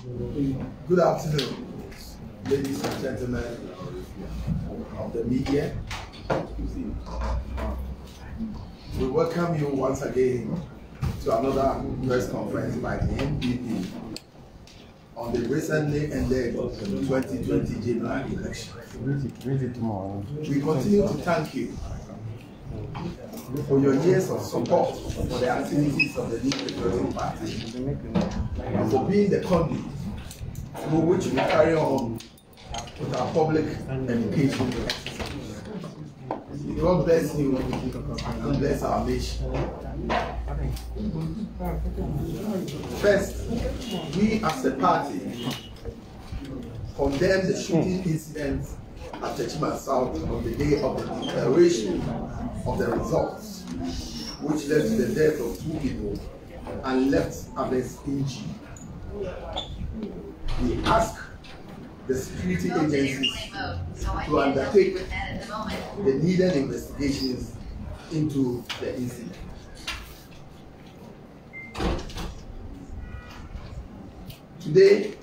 Good afternoon, ladies and gentlemen of the media. We welcome you once again to another press conference by the NPP on the recently ended 2020 general election. We continue to thank you for your years of support for the activities of the New Patriotic Party and for being the conduit through which we carry on with our public education. God bless you and bless our nation. First, we as a party condemn the shooting incident at Techiman South on the day of the declaration of the results, which led to the death of 2 people and left others injured. We ask the security agencies to undertake the needed investigations into the incident. Today,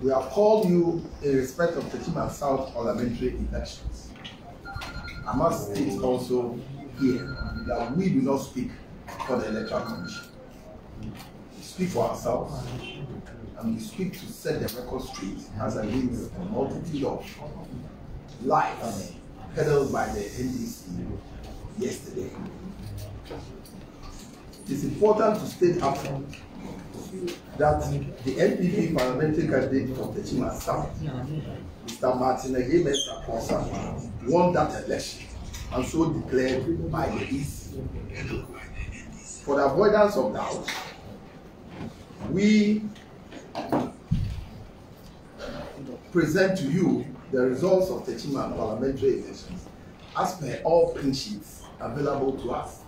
we have called you in respect of Techiman South parliamentary elections. I must state also here that we do not speak for the Electoral Commission. We speak for ourselves, and we speak to set the record straight as against a multitude of lies peddled by the NDC yesterday. It is important to state upfront that the NPP parliamentary candidate for Techiman South, Mr. Martin Agyemesa, won that election and so declared by the EC. For the avoidance of doubt, we present to you the results of Techiman parliamentary elections as per all pinksheets available to us.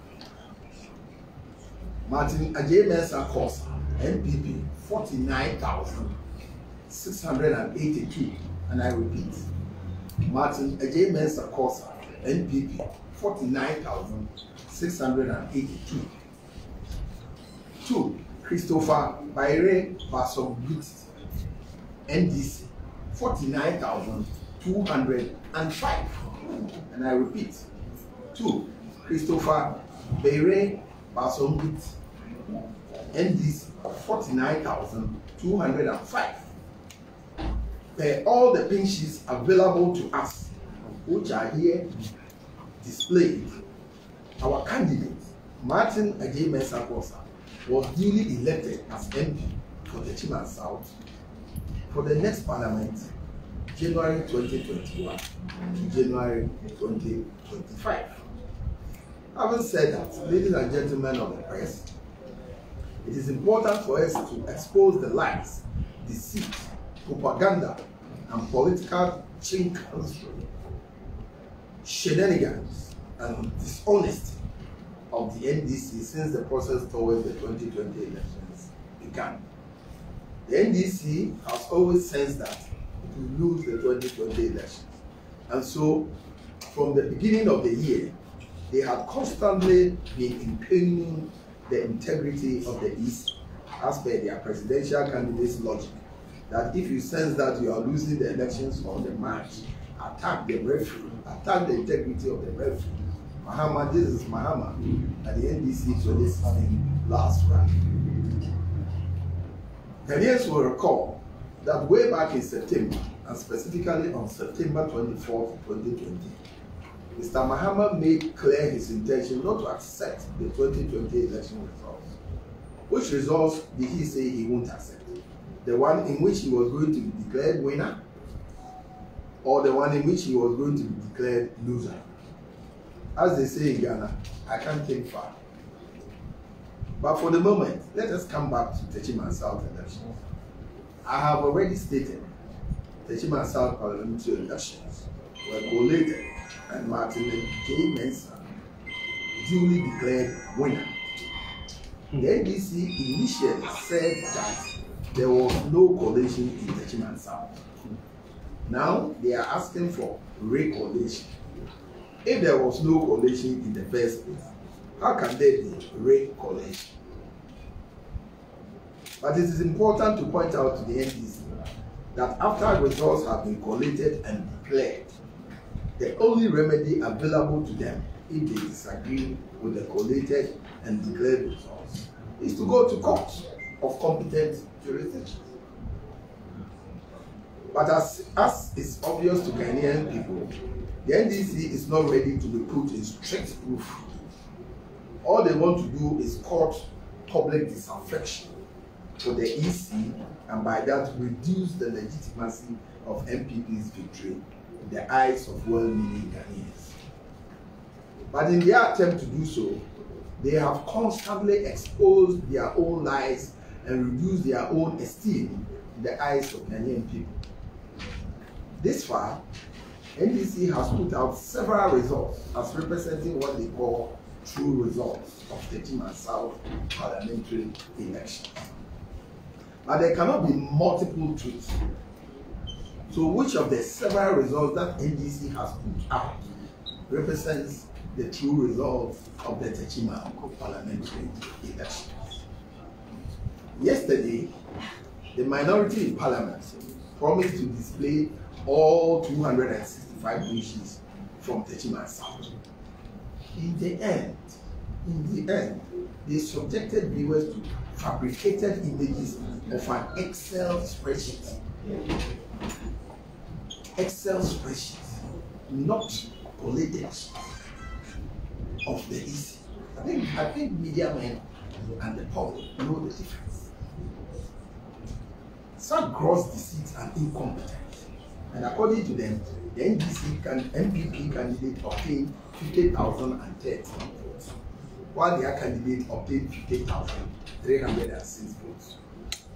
Martin Agyemesa NPP 49,682, and I repeat, Martin Agyemesa NPP 49,682. 2. Christopher Bayre Basogit NDC 49,205, and I repeat, 2. Christopher Bayre Basogit NDC 49,205. All the pinksheets available to us, which are here displayed, our candidate, Martin Agyemesa was duly elected as MP for Techiman South for the next parliament, January 2021 to January 2025. Having said that, ladies and gentlemen of the press, it is important for us to expose the lies, deceit, propaganda, and political shenanigans and dishonesty of the NDC since the process towards the 2020 elections began. The NDC has always sensed that it will lose the 2020 elections, and so from the beginning of the year, they had constantly been impugning the integrity of the EC as per their presidential candidate's logic, that if you sense that you are losing the elections on the march, attack the referee, attack the integrity of the referee. Mahama, this is Mahama at the NDC 2016 last round. Ghanaians will recall that way back in September, and specifically on September 24th, 2020, Mr. Mahama made clear his intention not to accept the 2020 election results. Which results did he say he won't accept? The one in which he was going to be declared winner, or the one in which he was going to be declared loser? As they say in Ghana, I can't think far. But for the moment, let us come back to Techiman South elections. I have already stated Techiman South parliamentary elections were collated and Martin Agyemesa duly declared winner. The NDC initially said that there was no collation in Techiman South. Now they are asking for re-collation. If there was no collation in the first place, how can there be re-collation? But it is important to point out to the NDC that after results have been collated and declared, the only remedy available to them if they disagree with the collated and declared results is to go to court of competent jurisdiction. But as is obvious to Ghanaian people, the NDC is not ready to be put in strict proof. All they want to do is court public disaffection for the EC, and by that reduce the legitimacy of MPP's victory in the eyes of well-meaning Ghanaians. But in their attempt to do so, they have constantly exposed their own lies and reduced their own esteem in the eyes of Ghanaian people. This far, NDC has put out several results as representing what they call true results of Techiman South parliamentary elections. But there cannot be multiple truths. So which of the several results that NDC has put out represents the true results of the Techiman parliamentary elections? Yesterday, the minority in parliament promised to display all 265 wishes from Techiman South. In the end, they subjected viewers to fabricated images of an Excel spreadsheet. Excel spreadsheet, not collated of the EC. I think media men and the public know the difference. Such gross deceit and incompetence. And according to them, the MPP candidate obtained 50,030 votes, while their candidate obtained 50,306 votes.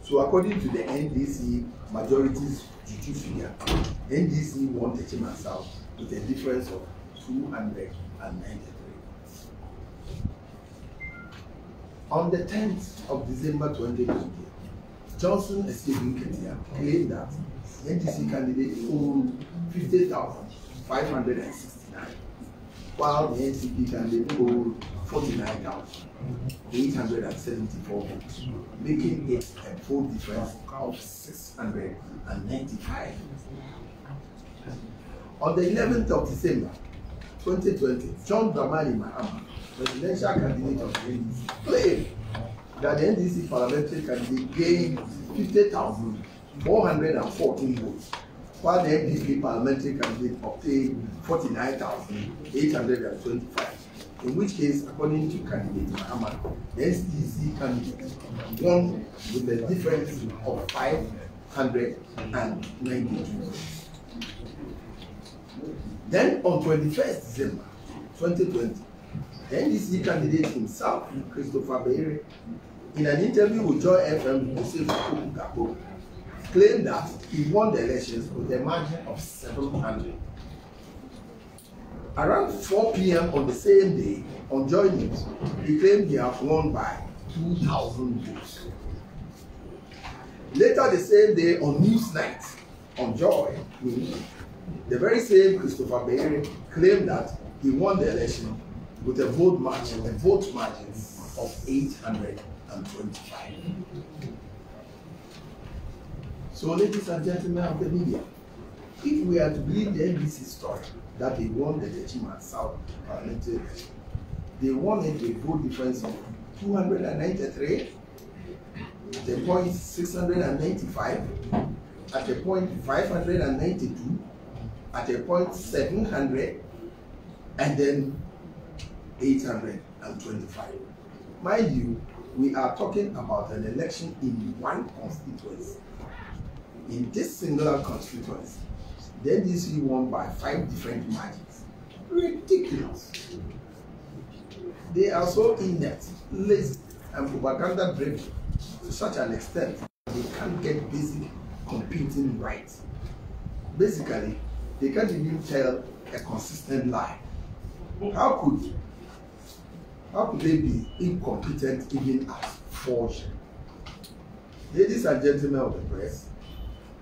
So according to the NDC majority's juju figure, NDC won Techiman South with a difference of 293 votes. On the 10th of December 2020, Johnson escaping Ketia claimed that the NDC candidate owed 50,569, while the NCP candidate owed 49,874 votes, making it a vote difference of 695. On the 11th of December 2020, John Dramani Mahama, presidential candidate of the NDC, claimed that the NDC parliamentary candidate gained 50,414 votes, while the NPP parliamentary candidate obtained 49,825. In which case, according to candidate Mahama, the NDC candidate won with a difference of 592 votes. Then on 21st December 2020, the NDC candidate himself, Christopher Beire, in an interview with Joy FM, claimed that he won the elections with a margin of 700. Around 4 p.m. on the same day, on Joy News, he claimed he had won by 2,000 votes. Later the same day, on Newsnight, on Joy News, the very same Christopher Beire claimed that he won the election with a vote margin of 825. So, ladies and gentlemen of the media, if we are to believe the NBC story that they won the Techiman South parliamentary election, they won it with a vote difference of 293, at a point 695, at a point 592, at a point 700, and then 825. Mind you, we are talking about an election in one constituency. In this singular constituency, the NDC won by 5 different margins. Ridiculous. They are so inept, lazy, and propaganda driven to such an extent they can't get basic computing right. Basically, they can't even tell a consistent lie. How could they be incompetent even at forging? Ladies and gentlemen of the press,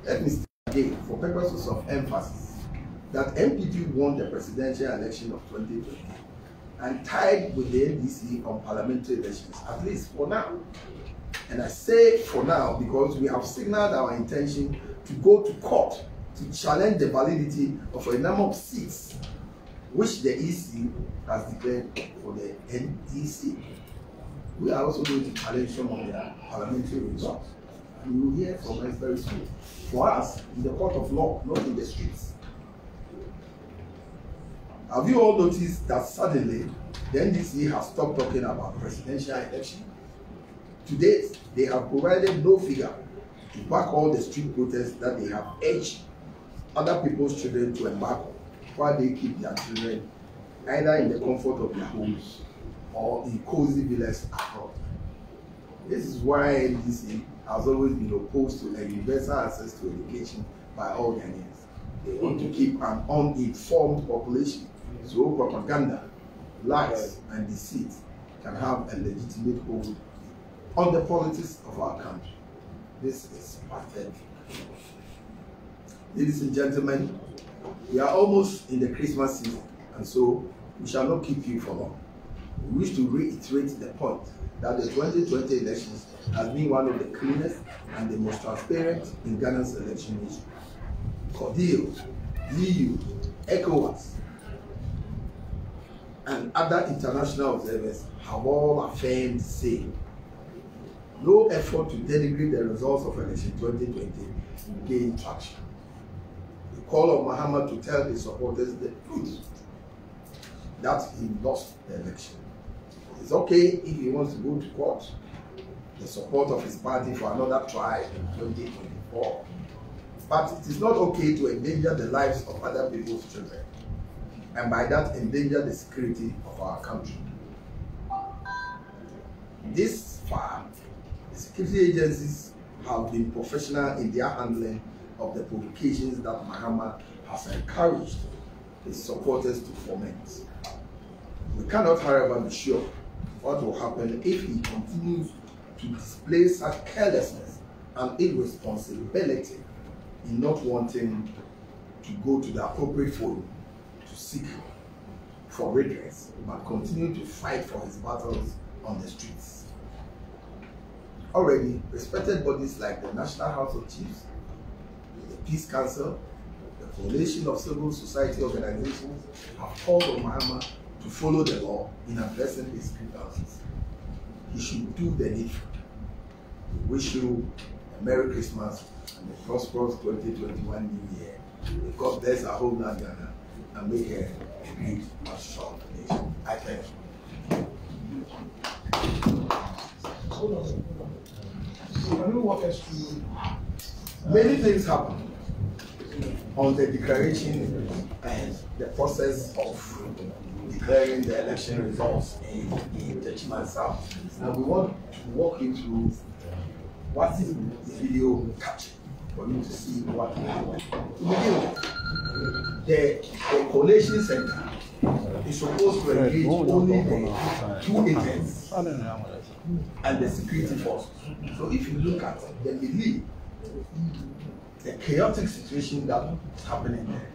let me state again, for purposes of emphasis, that MPP won the presidential election of 2020 and tied with the NDC on parliamentary elections, at least for now. And I say for now because we have signaled our intention to go to court to challenge the validity of a number of seats which the EC has declared for the NEC. We are also going to challenge some of their parliamentary results. And you will hear from us very soon. For us, in the court of law, not in the streets. Have you all noticed that suddenly the NDC has stopped talking about presidential election? To date, they have provided no figure to back all the street protests that they have urged other people's children to embark on while they keep their children either in the comfort of their homes or in cozy villas abroad. This is why NDC has always been opposed to a universal access to education by all Ghanaians. They want to keep an uninformed population, so propaganda, lies, and deceit can have a legitimate hold on the politics of our country. This is pathetic. Ladies and gentlemen, we are almost in the Christmas season, and so we shall not keep you for long. We wish to reiterate the point that the 2020 elections has been one of the cleanest and the most transparent in Ghana's election history. CODEO, EU, ECOWAS, and other international observers have all affirmed the same. No effort to denigrate the results of election 2020 gained traction. The call of Muhammad to tell his supporters the truth that he lost the election. It's okay if he wants to go to court, the support of his party for another try in 2024. But it is not okay to endanger the lives of other people's children, and by that endanger the security of our country. This far, the security agencies have been professional in their handling of the provocations that Muhammad has encouraged his supporters to foment. We cannot, however, be sure what will happen if he continues to display such carelessness and irresponsibility in not wanting to go to the appropriate forum to seek for redress, but continue to fight for his battles on the streets. Already, respected bodies like the National House of Chiefs, the Peace Council, the Coalition of Civil Society Organizations have called on Muhammad to follow the law in addressing his grievances. He should do the needful. We wish you a Merry Christmas and a prosperous 2021 New Year. May God bless our whole land, Ghana, and make her a great and strong nation. I thank you. So can you walk us through? Many things happen on the declaration and the process of declaring the election results in Techiman South. And we want to walk you through what the video captured for you to see what happened. To begin with, the collation center is supposed to engage only the two agents and the security force. So if you look at the belief, the chaotic situation that is happening there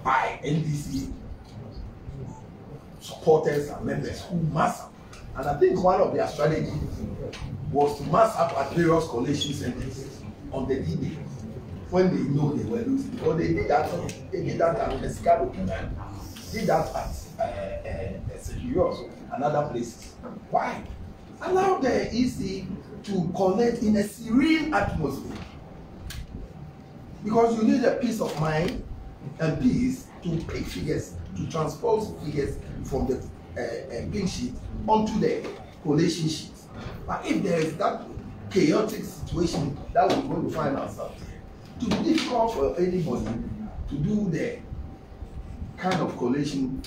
by NDC supporters and members who mass up. And I think one of their strategies was to mass up at various collation centers on the D-Day when they know they were losing. Because they did that at Escado, did that at Securios and other places. Why? Allow the EC to connect in a serene atmosphere. Because you need a peace of mind and peace to pick figures, to transpose figures from the pink sheet onto the collation sheet. But if there is that chaotic situation that we're going to find ourselves in, it will be difficult for anybody to do the kind of collation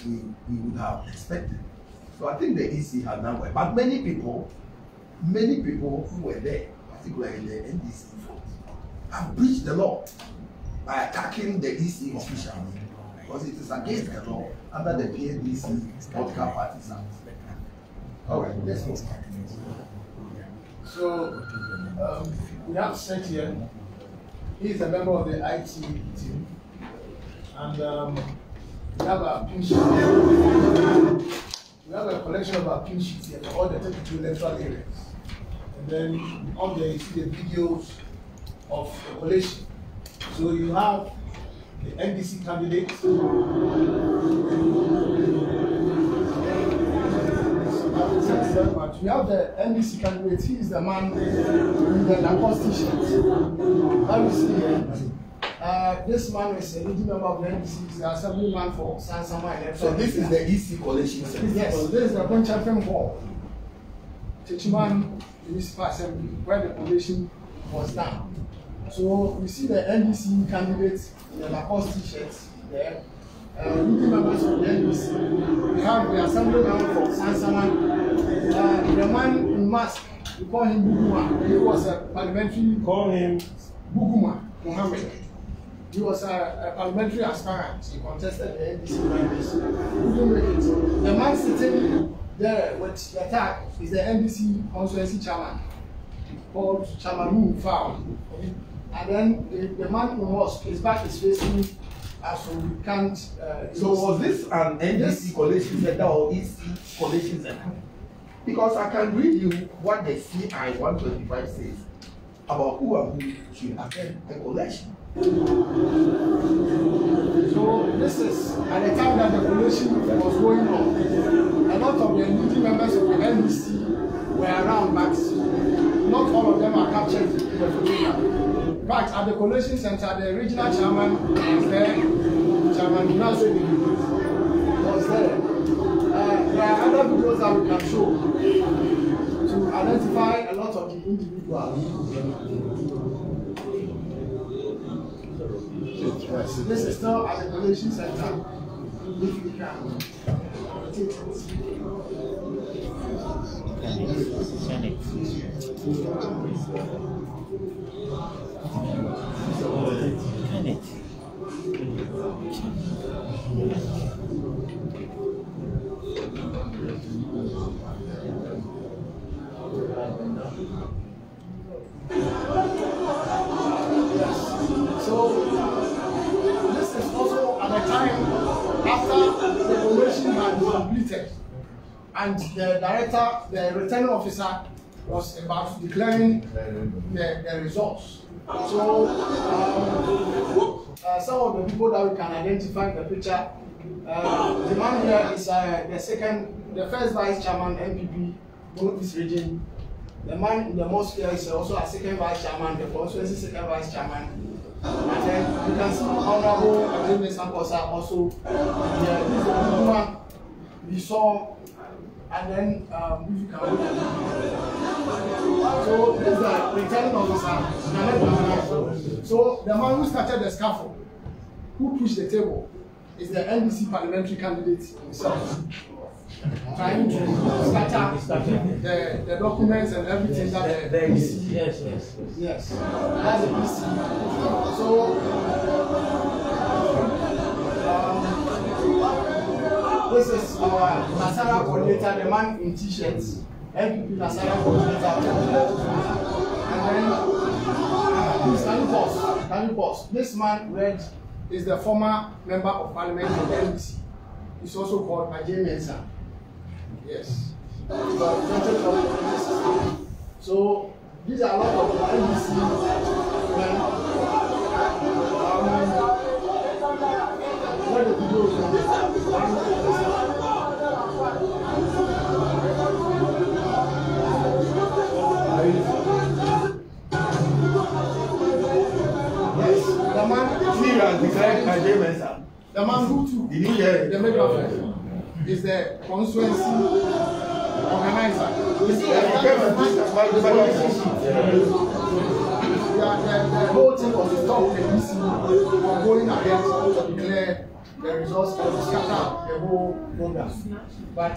we would have expected. So I think the EC has done well. But many people who were there, particularly in the NDC folks, have breached the law by attacking the EC officials because it is against the law under the PNDC political parties act. All right, let's go. So we have Seth here. He is a member of the IT team, and we have our pin sheet. We have a collection of our pin sheets here for all the 32 electoral areas. And then on there you see the videos of the collation. So you have the NDC candidate. We have the NDC candidate. He is the man in the Lacoste t-shirt. That we see here. This man is a leading member of the NDC. He's the assemblyman for Sansama election. So this is the EC coalition center. Yes, this is the Conchafen Hall, Techiman Municipal Assembly, where the coalition was done. So we see the NDC candidates in the Lacoste t-shirts there. Leading members of the NDC. We have the assemblyman for Sansama. The man in mask, we call him Buguma. He was a parliamentary. Call him Buguma Mohammed. He was a parliamentary aspirant. He contested the NDC primaries. He couldn't make it. The man sitting there with the tag is the NDC constituency chairman, called Chairman Fowl. And then the man in mosque, his back is facing, so we can't. So was this an NDC coalition center or EC coalition center? Because I can read you what the CI 125 says about who and who should attend the coalition. So this is at the time that the coalition was going on. A lot of the leading members of the NDC were around, but not all of them are captured in the photograph. But at the coalition center, the regional chairman was there, Chairman Nazo was there. There are other videos that we can show to identify a lot of the individuals. This is still at the coalition center. If we can take it. So this is also at the time after the coalition had been completed and the director, the returning officer was about declaring the results. So some of the people that we can identify in the picture, the man here is the first vice chairman MPP, Northeast region. The man in the mosque here is also a second vice chairman, the constituency second vice chairman. And then you can see Honorable James Sankosa also. This is the one we saw, and then if you can look at it. So this is the returning officer. So the man who started the scaffold, who pushed the table, is the NDC parliamentary candidate himself. Trying to scatter the documents and everything that the EC. Yes. That's the EC. So this is our Nasara coordinator, the man in t-shirts, MPP Nasara coordinator. And then please can you pause? This man Red is the former member of parliament of the NDC. He's also called Techiman. Yes. So these are a lot of NDC men. Where the video is yes, the man the man who took the megaphone is the constituency organizer. You see, the whole thing was to stop the EC from going ahead to declare the results and to scatter the whole program. But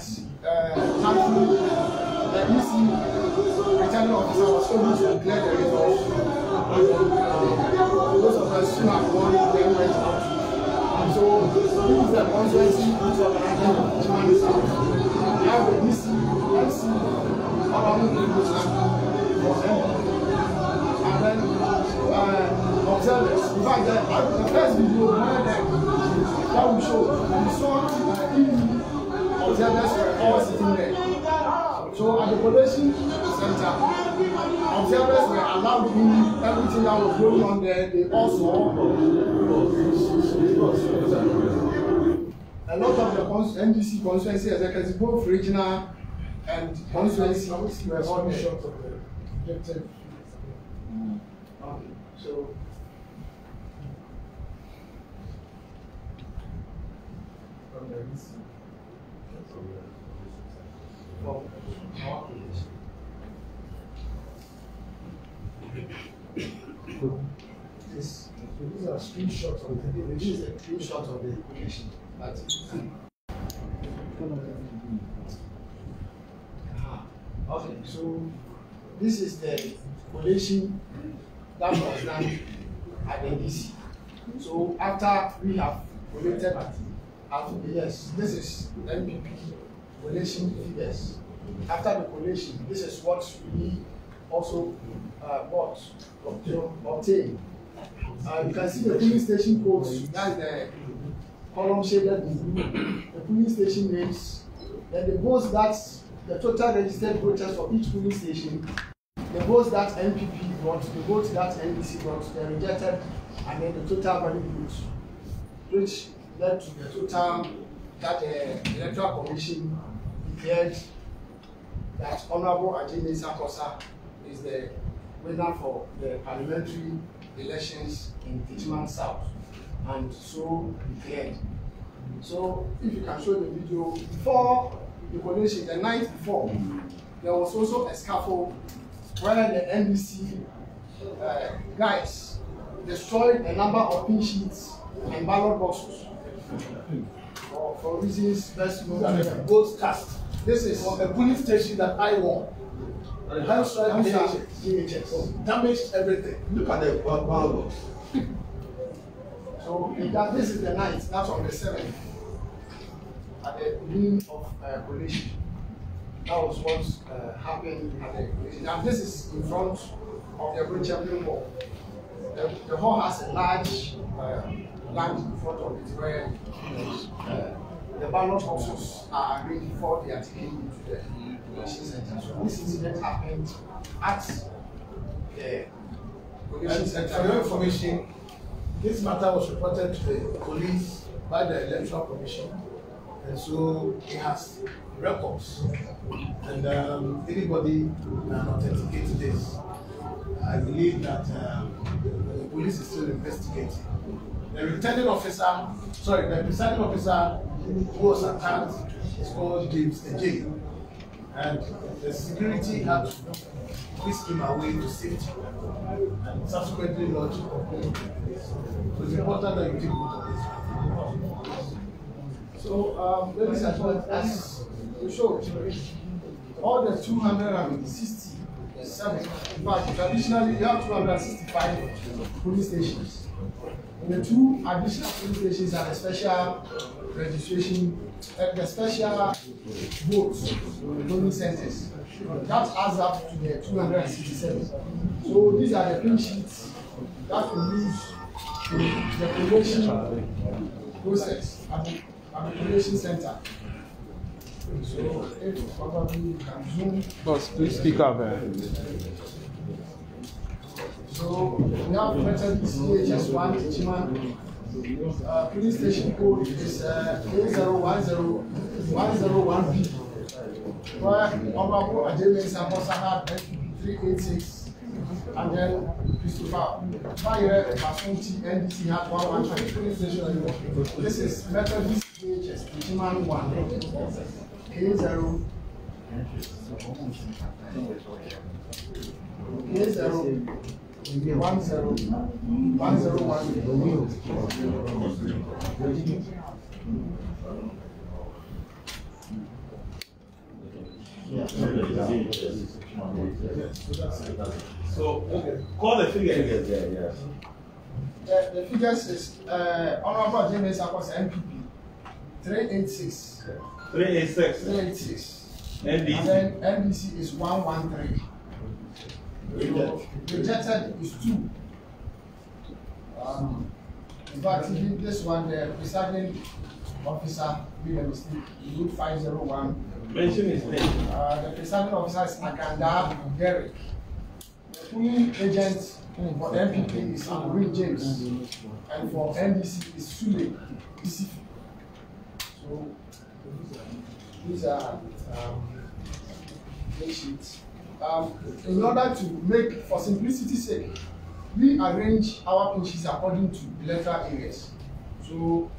thankfully, the EC returning officer was able to declare the results. Those of us who have won, they went out. So this is the constituency which is organizing Techiman South. We have the DC, MC, and then observers. In fact, the first video that we showed, we saw observers were all sitting there. So at the collation center, observers were allowed in everything that was going on there. They also a lot of the NDC constituency executives, both regional and constituency, were all there. Short of the objective. Okay, so. From the NDC. These are screenshots of the This is a screenshot of the application. That's it. Okay, so this is the collation that was done at the NDC. So after we have collated yes, this is NPP collation figures. After the collation, this is what we also obtained. You can see the polling station codes, that's the column shaded in blue, the polling station names, then the votes that the total registered voters for each polling station, the votes that NPP got, the votes that NDC got, the rejected, and then the total valid votes, which led to the total that the Electoral Commission declared that Honorable Ajay Sakosa is the winner for the parliamentary elections in Techiman South, and so declared. So if you can show the video, before the collation, the night before, there was also a scaffold where the NDC guys destroyed a number of pin sheets and ballot boxes for reasons best known to them. votes cast. This is From a police station that I won. And the house right DHS. damaged everything. Look at the ballot. So this is the night, that's on the 7th, at the beginning of collation. That was what happened at the collation. And this is in front of the Grand Champion Hall. The hall has a large land in front of it where the ballot boxes are arranged before they are taken into the collation center. So this incident happened at the collation And center. for your information, this matter was reported to the police by the Electoral Commission, and so it has records. And anybody can authenticate this. I believe that the police is still investigating. The returning officer, the presiding officer who was attacked is called James Ejay, and the security had to whisk him away to safety and subsequently lodged a complaint. So it's important that you take note of this. So, ladies and gentlemen, as we showed, all the 267, in fact, traditionally you have 265 police stations. And the two additional police stations are the special registration, the special votes, voting centers. That adds up to the 267. So these are the pin sheets that we use in the collation process at the collation center. So if probably you can zoom. Boss, please speak up. So we have printed this DHS1 Techiman. Police station code is A010101B. Where Honorable Ajay Sakosa had 386, and then Christopher Fire Basunti NDC had 113 police station. This is Methodist DHS Techiman 1 A0 A0 So, call the figures. The figures is Honorable James Akos MPP 386. 386. 386. NDC. And then NDC is 113. Rejected is 2. In fact, even this one, the presiding officer made a mistake. He wrote 501 Mention his name. The presiding officer is Akanda Derek. The polling agent for the MPP is Amuri James. And for NDC is Sule Isifi. So these are sheets. In order to make, for simplicity's sake, we arrange our pinches according to electoral areas. So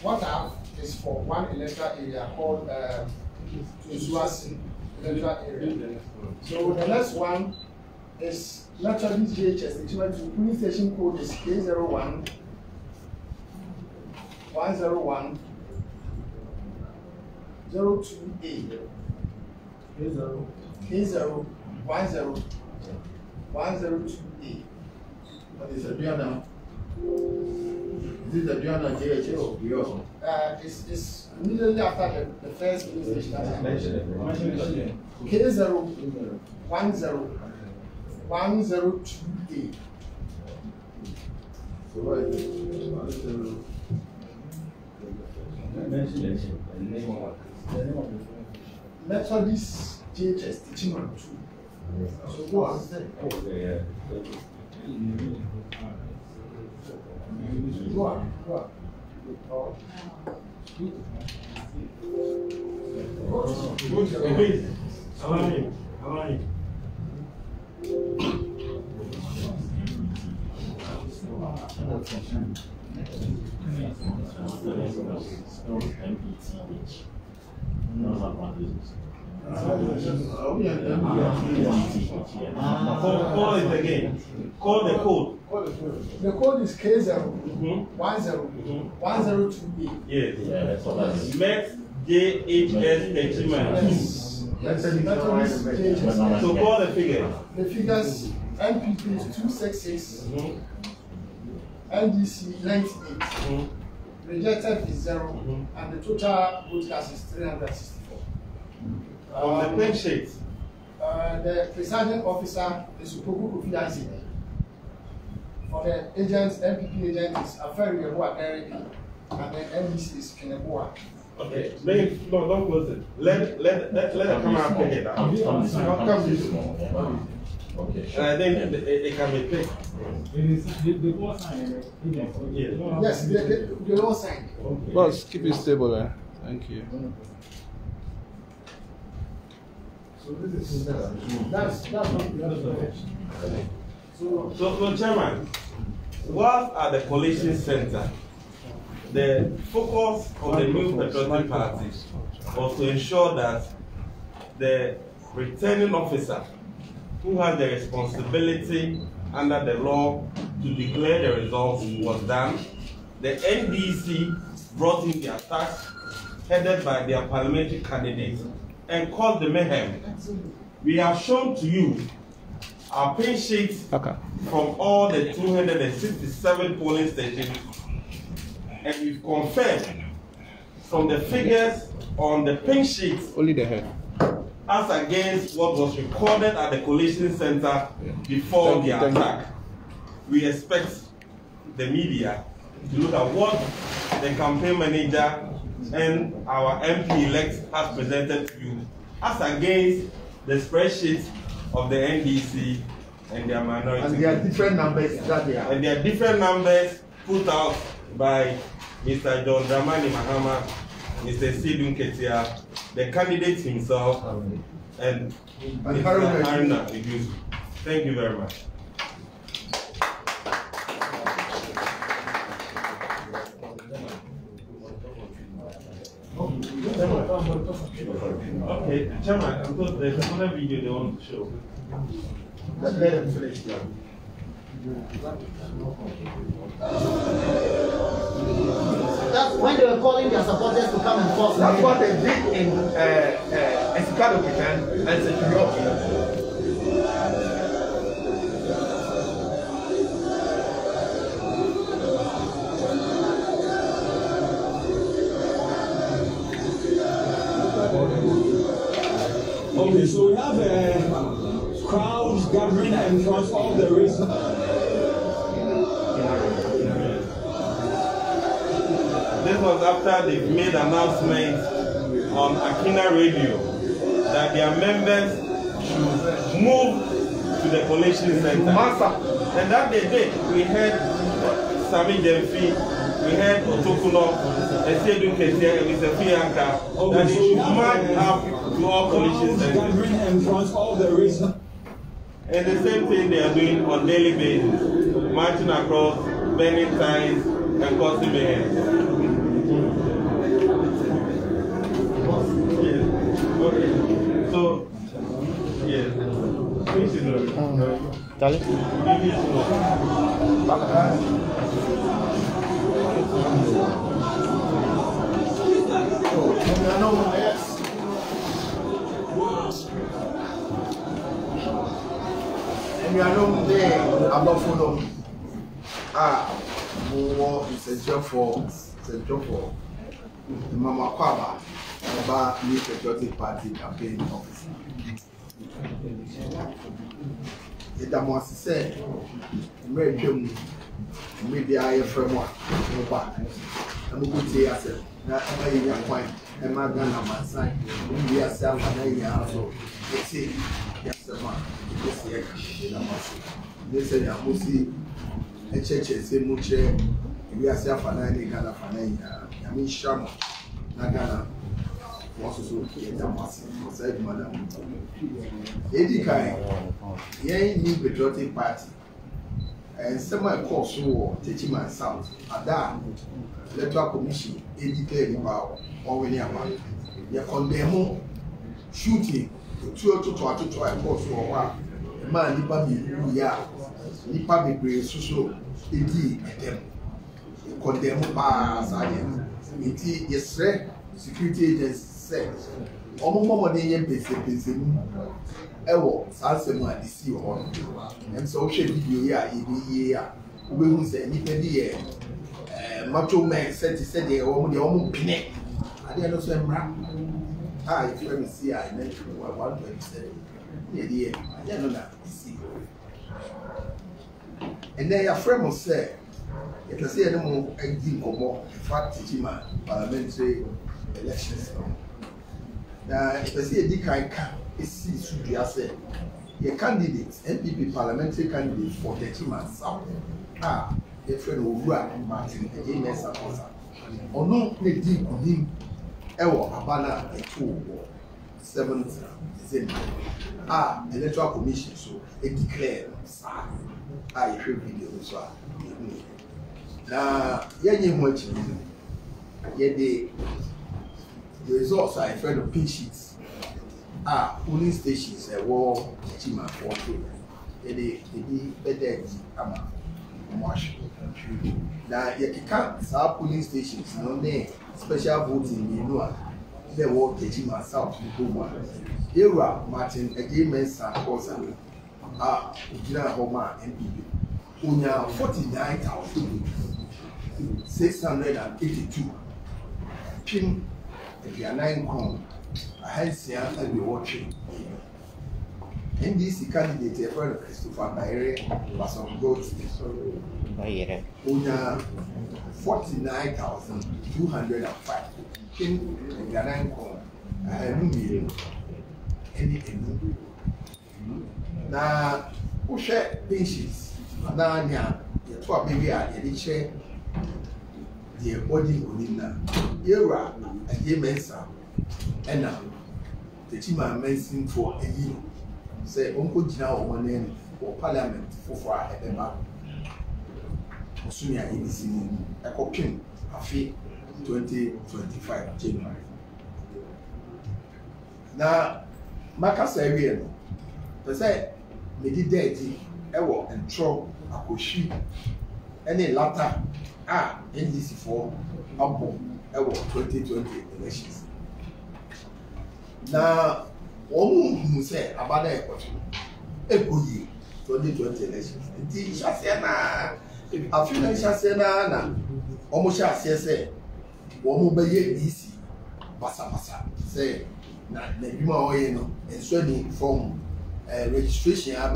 what I have is for one electoral area called Tusuasi electoral area. So the next one is naturally GHS. The polling station code is K01 101 02A. K0 10 102A. What is the Diana? Is it the Diana JHA or Bio? It's immediately after the first police station. K0 10 102A. So what is it? Methodist JHS Techiman South. So go on. Go on. How are you? Call it again. Call the code. The code is K0 10 102A. Yes. Met JHS Techiman. Methodist JHS. So call the figure. The figures MPP is 266, NDC 98, rejected is 0, and the total vote cast is 364. On the pink sheet. The presiding officer is Upoku Kofi Isaac. For the agents, MPP agent is Aferi Yeboah Derek, and the NDC is Keneboa. Okay, no, don't close it. Let the camera pick it up. Okay. And I think it can be picked. The boss signed. Yes, they all signed. Okay. Boss, keep it stable there. Thank you. So this is That's not the other. So, Chairman, whilst at the collation center, the focus of the new patriotic party was to ensure that the returning officer who has the responsibility under the law to declare the results was done. The NDC brought in their task headed by their parliamentary candidate and caused the mayhem. We have shown to you our pin sheets from all the 267 polling stations, and we've confirmed from the figures on the pin sheets Only the head. as against what was recorded at the collation center before the attack. We expect the media to look at what the campaign manager and our MP-elect has presented to you as against the spreadsheet of the NDC and their minority. and there are different numbers that they are. And there are different numbers put out by Mr. John Dramani Mahama, Mr. Sidun Ketia, the candidate himself, and Mr. Haruna Idris. Thank you very much. Okay, Chairman, I thought there's another video they want to show. Let them finish that. That's when they were calling their supporters to come and force. That's what they did in Escado Kitan and Security. Okay, so we have crowds gathering across all the races. This was after they've made announcements on Akina Radio that their members should move to the collation center. And that they did. We had Sami Jemfi, we had Otokuno, Esedu Ketia, and Mr. Fianka, that they should march up to all collation centers. And the same thing they are doing on daily basis, marching across, burning ties, and causing mayhem. Yes. Okay. So, yes. Please, Dale. And you are not there, I'm not following. More is a job for the Mama Kwaba about New Patriotic Party campaign office. It was said, American media framework, and we could say, I said, now I'm a point, and my gun on my side, we are self and a so let's see, yes, the man, they say, I will see a church, say, Muche, we are self and I Ghana Fanaya, I mean, Shamo, Nagana. Also, get a massive said Madam Eddie Kai, Yang New Patriotic Party, and semi course war, Techiman South, at that electoral commission, Eddie about or any amount. You condemn shooting to try course war. A man, Nipa be ya, Nipa be brave, so indeed, them condemn pass. I am indeed, yes, sir, security agents. Omo de yem pese mu ewo sansemu a disi ho em so hwe video ya ye ya we hu se ni pe di ye macho men said de omo pine ade no so emra if you let me see I mentioned 127 ye di ade no na disi and then your friend must say it was say no edi komo fact Techiman parliamentary elections. If I see a Dikaika, it's Sudia your candidates, NPP parliamentary candidates for Techiman South. A friend who ran Martin, a gay mess or no, they did on him. Ewo Abana, a 7th December. Electoral commission, so it declared, I heard video, so now, Yanny much, yet the results are a friend of pinksheets. Polling stations a war Techiman 4K. They better ama wash. Now you can't start polling stations no name special voting in Noah. They war Techiman South Era Martin again Mensa Cosa. Ujina Homa NPP. Unya 49,682. Pin if you are 9 con, I had seen and be watching. NDC candidate, a friend of Christopher Bayer, was on votes. Unya 49,205. Pin if you are 9 con, I had no meeting. Anything. Now, who share pinksheets? Now, you talk maybe I did share. The body Unina, Era, and ye mensa, and now Techiman mentioned for a year. Say, Uncle Jina or one name for Parliament for a member. Osunia in the scene, a coping, a fee 2025 January. Now, Macas area, they say, Medi Deity, Ewo, and Tro, a Koshi, any latter. NDC for Apple 2020 elections. Now, who say about the 2020 elections. The Shasena, I feel like Shasena, almost say, one will be easy. Basa, say, and sweating from registration. I have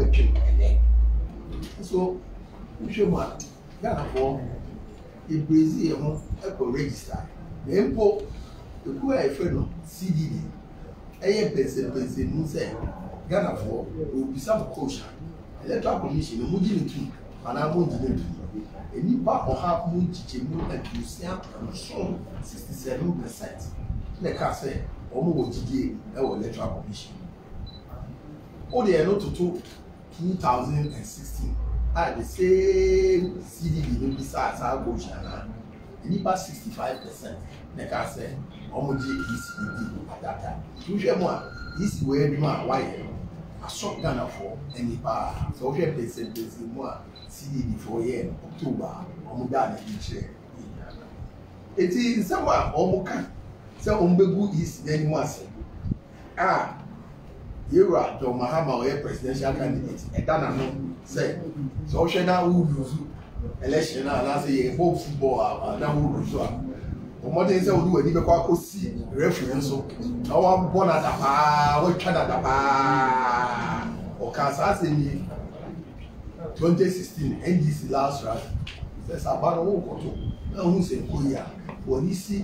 so, we should mark Ghana for. The Brazil register. The import who are a friend of CDD. A person who said, Ghana for will be some kosher. Electoral Commission, Mujin, and I'm moving a new part of half moon teaching and you see 67%. Like I say, almost our Electoral Commission. Oh, they are not to 2016. At the same CDB, besides our kosher. And about 65%. Like I said, almost ECD at that time. Usually, this is where you are. Why? A short Ghana for any bar. So, we have been more CDB for year October. Omudana each year. It is someone Omuka. So, Umbegu is then once. You are John Mahama or presidential candidate. And then I say, so, Shana will lose election. And I say, both football and now will lose. Ọmọdé nsẹ́ olúwẹ̀ ní bẹ́kọ́ akó sí rẹ́fìrì nso na wọ́n bọ́ nàdà paa wọ́n twa nàdà paa ọ̀ka sáà sẹ́ ní 2016 NDC last round sẹ́sẹ́ àbáná wọ́n kọ̀tọ̀ náà wọ́n sẹ́ nkó yìí à wọ́n ní sí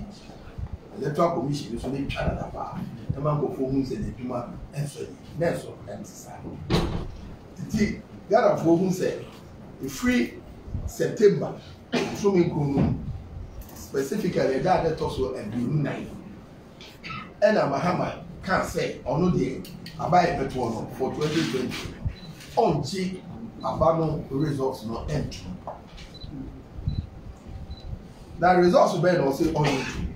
electoral commission nso ní twa nàdà paa ẹ̀ máa ń kọ̀ fún ọ̀hún sẹ́ ní ẹ̀dwuma ẹ̀nsọ̀ yìí nẹ́ẹ̀sọ̀ ẹ̀nsísá títí Ghana fún ọ̀hún sẹ́ efiri September nsọ́mi nkùnú. Specifically, that also and do nine. And Mahama can't say or no day about a better for 2020. On G Abano results not entry. That results will be also on entry.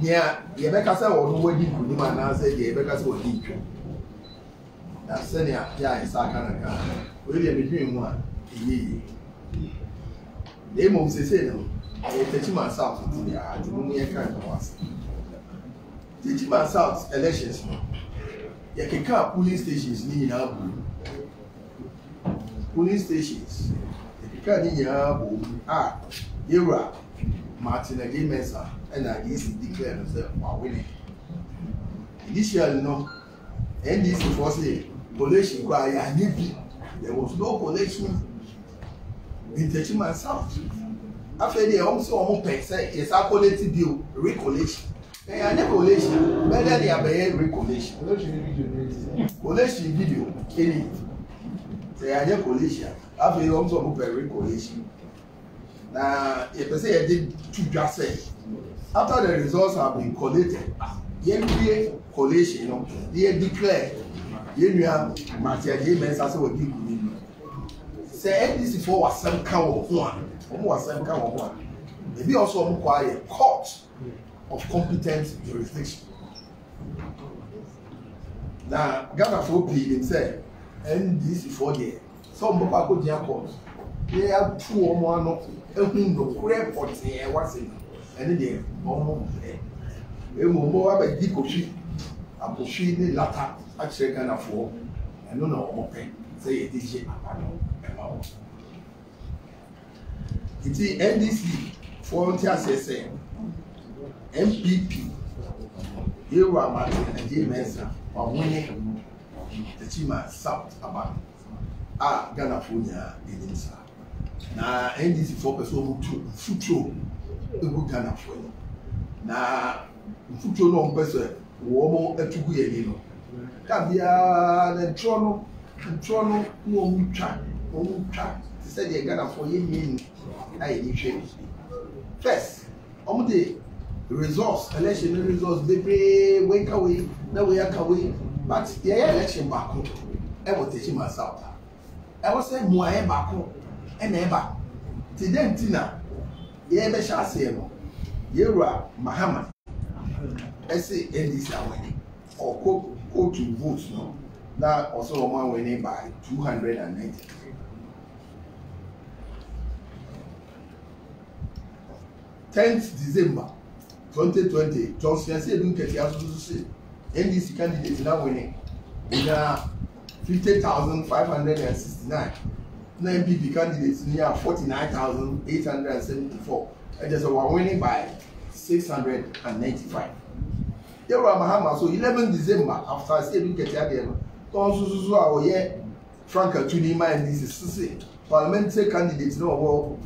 Yeah, the Ebeka or no wedding could demand answer the Ebeka or deep. That's senior, yeah, it's a kind of really between one. They must say no. Techiman South Techiman South elections you can count polling stations in polling stations you can Yura Martin again Mesa and I easily declare themselves winning. Initially, no, NDC for say collation there was no collation in Techiman South. After the also almost say it's a quality deal, recollection. They are never collation, whether they are by recollection. Collation video, any. They are never collation. After the also by recollection. Now, if I say I did two just say, after the results have been collated, the collation, they declare, you have Martin James as well. Say this for was some kind of one. Maybe also require a court of competent jurisdiction. Now, Ghana for pleading say, and this is for the some Baba go to court. They have two or more not a window, crap for the what's in, and then almost there. A more about Dikoshi, a Bushi, Lata, actually Ghana for, and no open, say it is it. It is NDC volunteer say MPP Yura Martin and J. Mensa are winning Techiman South about Ghana Funya in Insa. Now NDC focus on Futuro Ghana Funya. Now Futuro no person woman at 2 years. Cabia the Trono won't track. Said they Ghana for you. First, on the results, election results, they wake away, now we are away. But the election back home, I was teaching myself. I was saying, more back home, and ever. Today, Tina, you ever shall say, you are Muhammad. I say, NDC are winning, or go to votes, no. Now, also one winning by 290. 10th December 2020, Johnson said, look at the say NDC candidates now winning. We are 50,569. NPP candidates near 49,874. And just one winning by 695. There were Mahama, so 11 December after I said, look at the again. Our year, Frank Tunima and this is parliamentary candidates no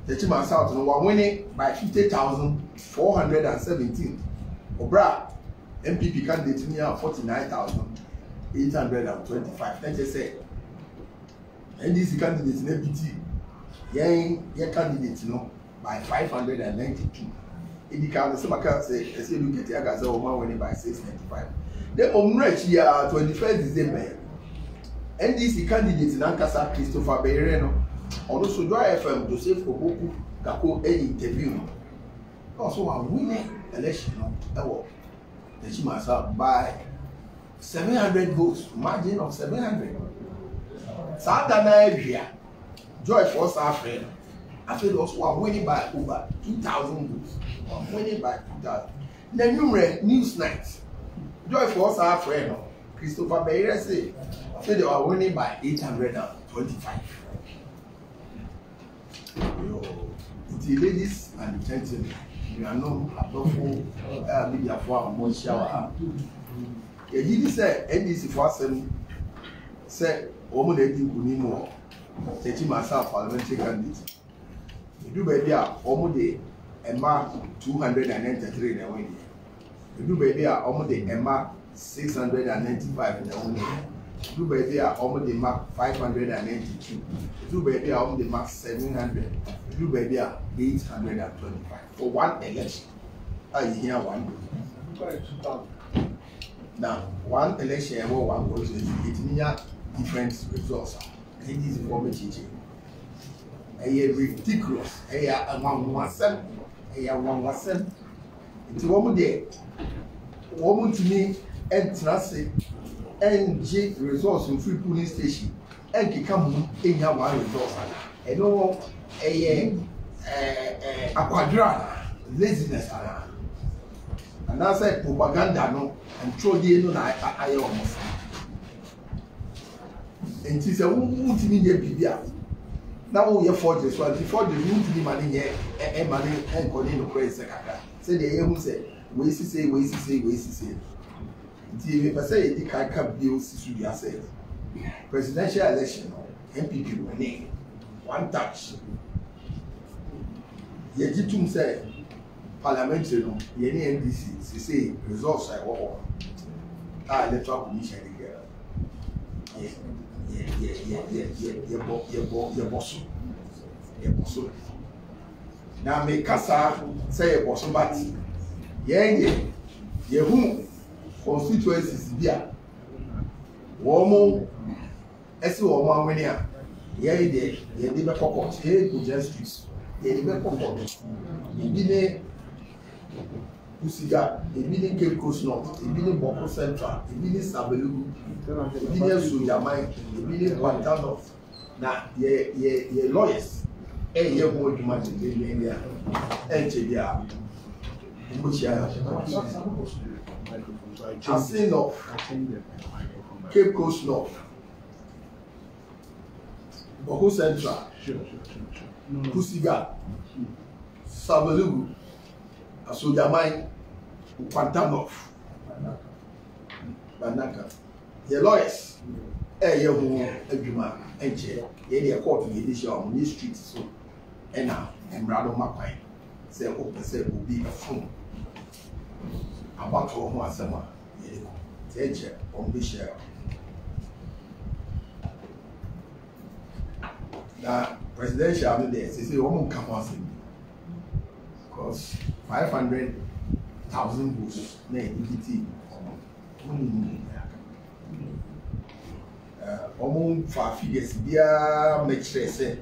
Techiman South were winning by 50,417. Obra MPP candidate near 49,825. Let's just say NDC candidate in APT, your candidate by 592. It becomes the same say, as you look at the Agaza Oma winning by 695. The Omrech year 21st December. NDC candidate in Ankasa Christopher Beireno, also Joy FM Joseph Oboku Kako interview. Also a winning election Techiman South by 700 votes, margin of 700. South Nigeria, Joy for South Africa. I feel also I'm winning by over 2,000 votes. I'm winning by 2,000. The numerous news nights, Joy for South Africa. Christopher Beire say, I feel they are winning by 825. The ladies and the gentlemen, you are not above media for more shower. The lady said, NDC for some said, woman, they didn't more. Techiman South parliamentary candidate. You do baby, almost the Emma 293 in the winning. You do baby, almost the Emma 695 in the winning. You do baby, almost the mark 592. You do baby, almost the mark 700. You do baby, 825 for one election. I hear one. Now, one election, one vote, it means different results. It is for me teaching. A ridiculous. A 117. A 117. It's one day. Woman to me and transit and J results in free police station and can come in your one results. And no a quadra laziness. And that's a propaganda no and throw the no I almost. And she said, who to me, Bibia? Now we are forged one before the room to be money here and money and calling the praise. Say the who said, we say. The say the Kaka bills to be said. Presidential election, MPP winning. One touch. Yejitum say parliamentary, Yeni NDC, say results I want. Electoral commission again. Yeah, now me kasa say bosom bat. Yeah, who constituencies bia. Womo esi womo anwene a. Yeah, dey be kokot. Hey, go just streets. Yeah, dey be kokot. Ibi ne Kusiga, ibi ne Cape Coast North, ibi ne Boko Central, ibi ne Sabelu, ibi ne Sujamai, ibi ne Pantano. Na ye lawyers. Ye who do much in the area. Assin of Cape Coast North, Boko Central, Kusiga, Sabelu, Sujamai, Pantano, Banaka. Ye lawyers. You who Eduma and Chair, any court in this on these streets so. And now, and Brado Mapai say, open say will be a phone. About one summer, Teacher on the share. Now, presidential days, they say, woman come on, because 500,000 votes, nay, EPT. For figures, dear make sure say,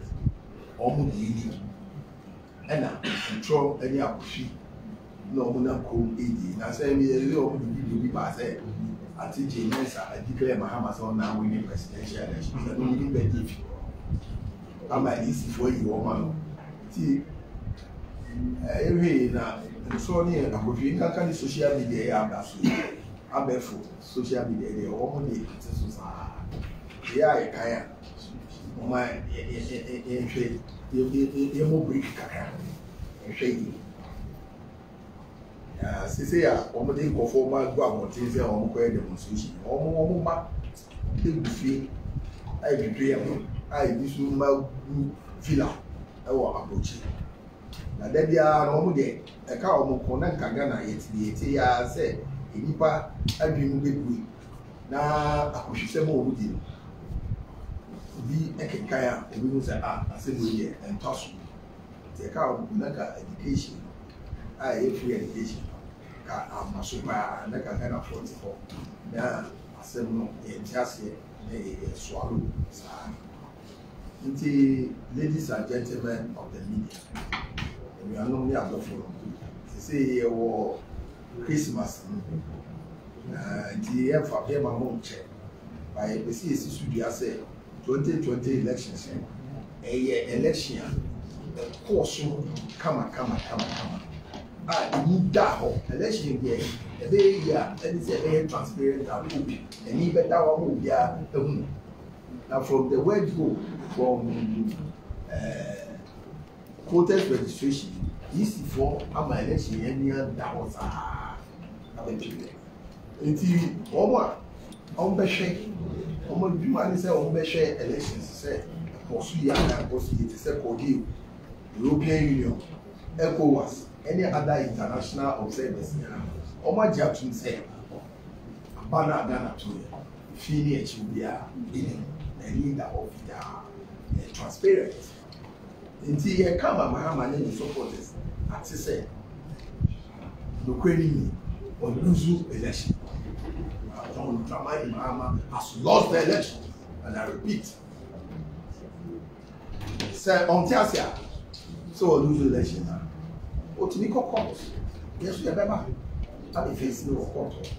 almost daily. And now, control any apushi. No, Mona Cool 80. Now, say, me a little be passed. I teach a mess. I declare Mahamas on now winning presidential elections. I don't need better. I might easy for you, woman. See, every now, so near a coffee can social media. I'm barefoot, social media, they are all day. Yeah, I can't. My, you more brief, shady. Say, I'm going to go for my grandma, things are on queer demonstration. Or more, take the fee. I be dreaming. I this my villa. I want approach. na da bia na omo de e ka omo ko na nka Ghana yeti ya say enipa adwemu bebu na akohwese mo omo di bi ekekaya obi no say asemo ye entoso te ka omo na ka education free education ka amasupa na ka Ghana 44 na asemo ye tiase e swallow sa. Ladies and gentlemen of the media, we are normally at the forum. They say Christmas. The for them among check. By the CSC say 2020 elections. Election. Course come. You da election here. A very year, and it's a very transparent and open. And even that one will be now from the word go from voters registration, easy for my election and that was until on Beshe, on do I say on Beshe elections, say, pursue and pursue it, say, Kogi, European Union, ECOWAS, any other international observers, or my judgment say, Bana Ghana to finish will be a leader of the transparent. Until you come and Mahama and the supporters, as I said, no querying on losing election. John Dramani Mahama has lost the election, and I repeat, say on Tiasia, so lose the election now. What to make a cause? Yes, we are better. That is no court.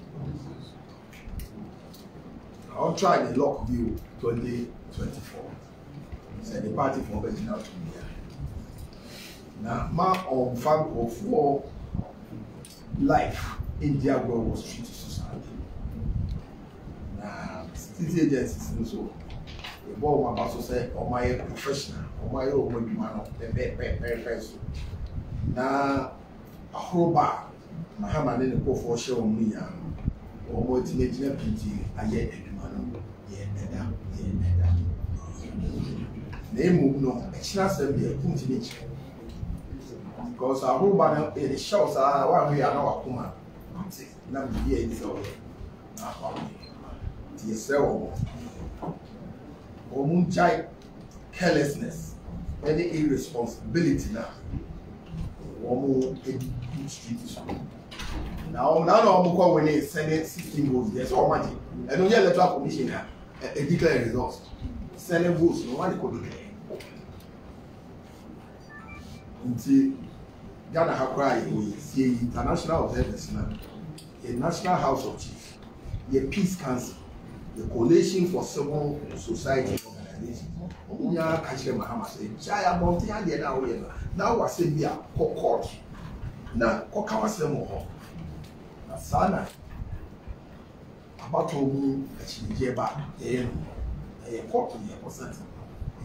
I'll try the lock view 2024. Say the party for original to me. Now, my own fan of life in their world was treated society. Now, city agencies so the boy my boss say, "Oh my professional, oh my own man of the now a whole bar, my hammer didn't go for show me or more to make a pity. I yet they move no, it's not simply a continent. Because our whole banner it shows why we are now a woman. Now, here is all. TSL or moonshine carelessness, any irresponsibility now. Or more street. Now, I'm when they Senate 16 votes, there's all money. I don't get electoral commission a declare results. Senate votes, no one could declare. Until Ghana Hakrai, we see international observers now, a National House of Chiefs, the Peace Council, the Coalition for Civil Society Organization. Omunya Kachire Mahama say, Jaya Monte and the now, now was saying, we are court. Now, Kokawasemo. Sana about to move a Jeba, a court in a percent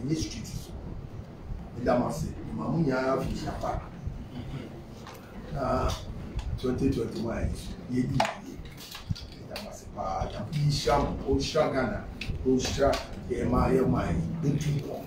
in this street. The Damasi, Mamunya Fishapa 2021, Yedi, Damasipa, Isham, Oshagana, Osha, Emaya, my little